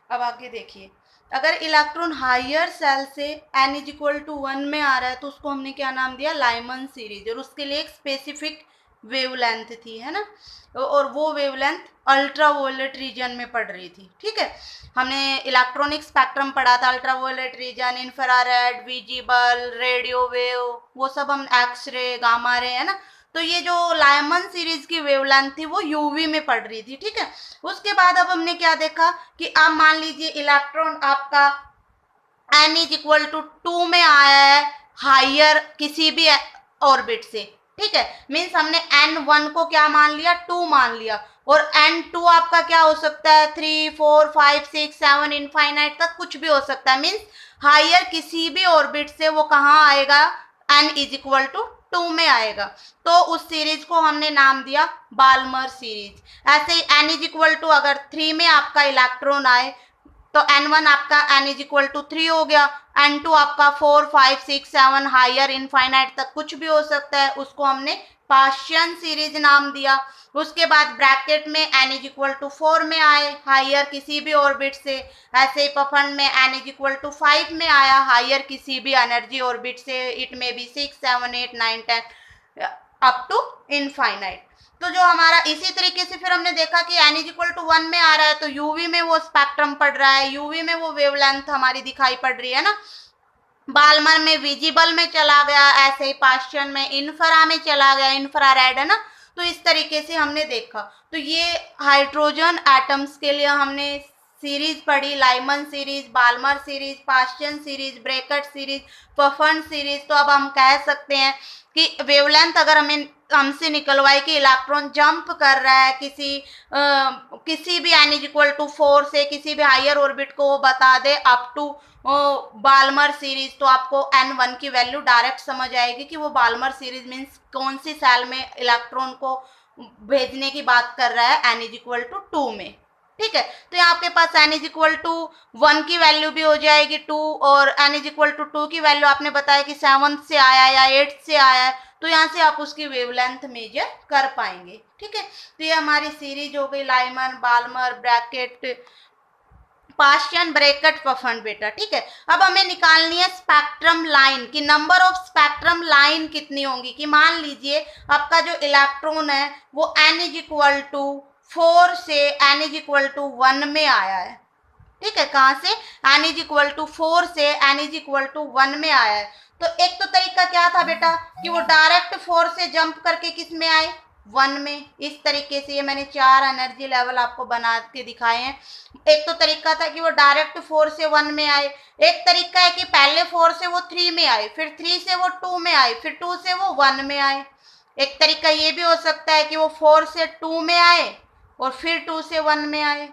अब आगे देखिए, अगर इलेक्ट्रॉन हायर सेल से n इज इक्वल टू 1 में आ रहा है तो उसको हमने क्या नाम दिया, लाइमन सीरीज, और उसके लिए एक स्पेसिफिक वेवलेंथ थी, है ना, और वो वेवलेंथ अल्ट्रावायलेट रीजन में पड़ रही थी। ठीक है, हमने इलेक्ट्रॉनिक स्पेक्ट्रम पढ़ा था, ultraviolet region, infrared, visible, radio wave, वो सब हम एक्सरे, गामा रे, है ना। तो ये जो लाइमन सीरीज की वेवलेंथ थी वो यूवी में पड़ रही थी। ठीक है, उसके बाद अब हमने क्या देखा कि आप मान लीजिए इलेक्ट्रॉन आपका n इज इक्वल टू 2 में आया है हायर किसी भी ऑर्बिट से। ठीक है, मीन्स हमने n1 को क्या मान लिया, 2 मान लिया, और n2 आपका क्या हो सकता है, 3, 4, 5, 6, 7 इनफाइनाइट तक कुछ भी हो सकता है। मीन्स हायर किसी भी ऑर्बिट से वो कहाँ आएगा, n इज इक्वल टू 2 में आएगा। तो उस सीरीज को हमने नाम दिया बाल्मर सीरीज। ऐसे ही n इज इक्वल टू अगर 3 में आपका इलेक्ट्रॉन आए तो n1 आपका n इज इक्वल टू 3 हो गया, n2 आपका 4, 5, 6, 7 हायर इनफाइनाइट तक कुछ भी हो सकता है, उसको हमने पार्शियन सीरीज नाम दिया। उसके बाद ब्रैकेट में n इज इक्वल टू 4 में आए हायर किसी भी ऑर्बिट से, ऐसे ही पफन में n इज इक्वल टू 5 में आया हायर किसी भी एनर्जी ऑर्बिट से, इट में बी 6, 7, 8, 9, 10 अप टू इनफाइनाइट। तो जो हमारा इसी तरीके से फिर हमने देखा कि n इज इक्वल टू 1 में आ रहा है तो यूवी में वो स्पेक्ट्रम पड़ रहा है, यूवी में वो वेवलेंथ हमारी दिखाई पड़ रही है ना, बाल्मर में विजिबल में चला गया, ऐसे ही पार्शियन में इंफ्रा में चला गया, इंफ्रारेड, है ना। तो इस तरीके से हमने देखा। तो ये हाइड्रोजन एटम्स के लिए हमने सीरीज पढ़ी, Lyman series, Balmer series, Paschen series, Brackett series, Pfund series. तो अब हम कह सकते हैं कि वेवलेंथ अगर हमें हमसे निकलवाई कि इलेक्ट्रॉन जंप कर रहा है किसी भी n इज इक्वल टू 4 से किसी भी हायर ऑर्बिट को वो बता दे अप टू बाल्मर सीरीज, तो आपको n1 की वैल्यू डायरेक्ट समझ आएगी कि वो बाल्मर सीरीज मीन्स कौन सी सेल में इलेक्ट्रॉन को भेजने की बात कर रहा है n इज इक्वल टू 2 में। ठीक है, तो यहाँ आपके पास n इज इक्वल टू 1 की वैल्यू भी हो जाएगी 2, और n इज इक्वल टू 2 की वैल्यू आपने बताया कि 7 से आया या 8 से आया है, तो यहाँ से आप उसकी वेवलेंथ मेजर कर पाएंगे। ठीक है, तो ये हमारी सीरीज हो गई Lyman, Balmer, Brackett, Paschen, Brackett, Pfund बेटा। ठीक है, अब हमें निकालनी है स्पेक्ट्रम लाइन की नंबर ऑफ स्पेक्ट्रम लाइन कितनी होंगी। कि मान लीजिए आपका जो इलेक्ट्रॉन है वो n इज इक्वल टू 4 से n इज इक्वल टू 1 में आया है। ठीक है, कहाँ से, n इज इक्वल टू 4 से n इज इक्वल टू 1 में आया है। तो एक तो तरीका क्या था बेटा कि वो डायरेक्ट 4 से जंप करके किस में आए, 1 में। इस तरीके से ये मैंने 4 एनर्जी लेवल आपको बना के दिखाए हैं। एक तो तरीका था कि वो डायरेक्ट 4 से 1 में आए, एक तरीका है कि पहले 4 से वो 3 में आए, फिर 3 से वो 2 में आए, फिर 2 से वो 1 में आए। एक तरीका ये भी हो सकता है कि वो 4 से 2 में आए और फिर 2 से 1 में आए।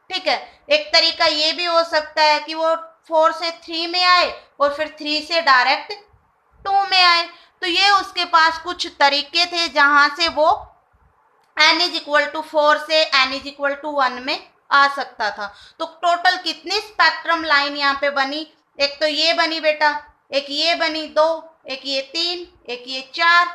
ठीक है, एक तरीका ये भी हो सकता है कि वो 4 से 3 में आए और फिर 3 से डायरेक्ट 2 में आए। तो ये उसके पास कुछ तरीके थे जहां से वो n इज इक्वल टू 4 से n इज इक्वल टू 1 में आ सकता था। तो टोटल कितनी स्पेक्ट्रम लाइन यहाँ पे बनी, एक तो ये बनी बेटा, एक ये बनी 2, एक ये 3, एक ये 4,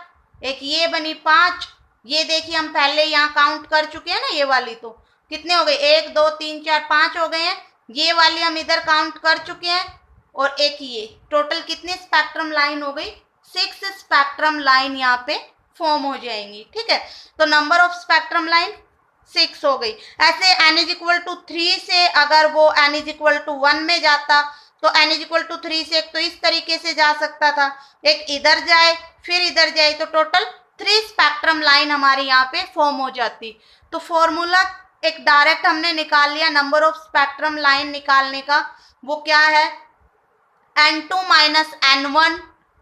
एक ये बनी 5। ये देखिए हम पहले यहाँ काउंट कर चुके हैं ना, ये वाली तो कितने हो गए, 1, 2, 3, 4, 5 हो गए हैं। ये वाली हम इधर काउंट कर चुके हैं, और एक ये, टोटल कितनी स्पेक्ट्रम लाइन हो गई, 6 स्पेक्ट्रम लाइन यहाँ पे फॉर्म हो जाएंगी। ठीक है, तो नंबर ऑफ स्पेक्ट्रम लाइन 6 हो गई। ऐसे n इज इक्वल टू 3 से अगर वो n इज इक्वल टू 1 में जाता तो n इज इक्वल टू 3 से एक तो इस तरीके से जा सकता था, एक इधर जाए फिर इधर जाए, तो टोटल 3 स्पेक्ट्रम लाइन हमारी यहाँ पे फॉर्म हो जाती। तो फॉर्मूला एक डायरेक्ट हमने निकाल लिया नंबर ऑफ स्पेक्ट्रम लाइन निकालने का, वो क्या है, n2 minus n1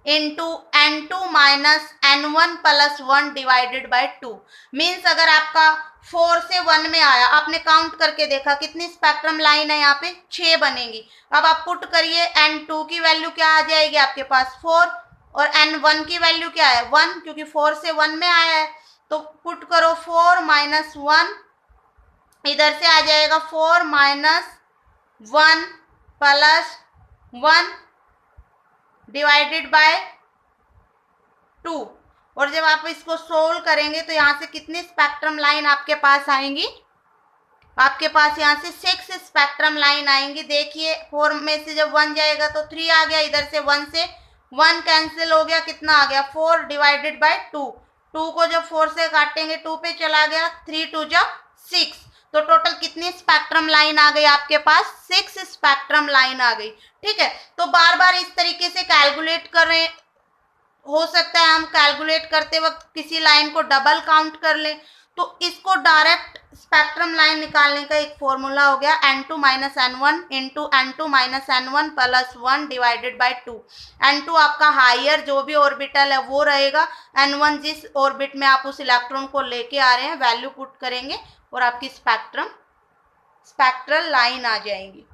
into n2 minus n1 plus 1 divided by 2। Means अगर आपका 4 से 1 में आया, आपने काउंट करके देखा कितनी स्पेक्ट्रम लाइन है, यहाँ पे 6 बनेंगी। अब आप पुट करिए, n2 की वैल्यू क्या आ जाएगी आपके पास 4, और n1 की वैल्यू क्या है 1, क्योंकि 4 से 1 में आया है। तो पुट करो 4 माइनस 1, इधर से आ जाएगा 4 माइनस 1 प्लस 1 डिवाइडेड बाय 2। और जब आप इसको सोल्व करेंगे तो यहाँ से कितनी स्पेक्ट्रम लाइन आपके पास आएंगी, आपके पास यहाँ से 6 स्पेक्ट्रम लाइन आएंगी। देखिए 4 में से जब 1 जाएगा तो 3 आ गया, इधर से 1 से 1 कैंसिल हो गया, कितना आ गया 4 डिवाइडेड बाय 2। 2 को जब 4 से काटेंगे 2 पे चला गया, 3 2 जा 6। तो टोटल कितनी स्पेक्ट्रम लाइन आ गई आपके पास, 6 स्पेक्ट्रम लाइन आ गई। ठीक है, तो बार बार इस तरीके से कैलकुलेट करें, हो सकता है हम कैलकुलेट करते वक्त किसी लाइन को डबल काउंट कर लें, तो इसको डायरेक्ट स्पेक्ट्रम लाइन निकालने का एक फॉर्मूला हो गया n2 minus n1 into n2 minus n1 plus 1 divided by 2। n2 आपका हायर जो भी ऑर्बिटल है वो रहेगा, n1 जिस ऑर्बिट में आप उस इलेक्ट्रॉन को लेके आ रहे हैं वैल्यू पुट करेंगे और आपकी स्पेक्ट्रल लाइन आ जाएंगी।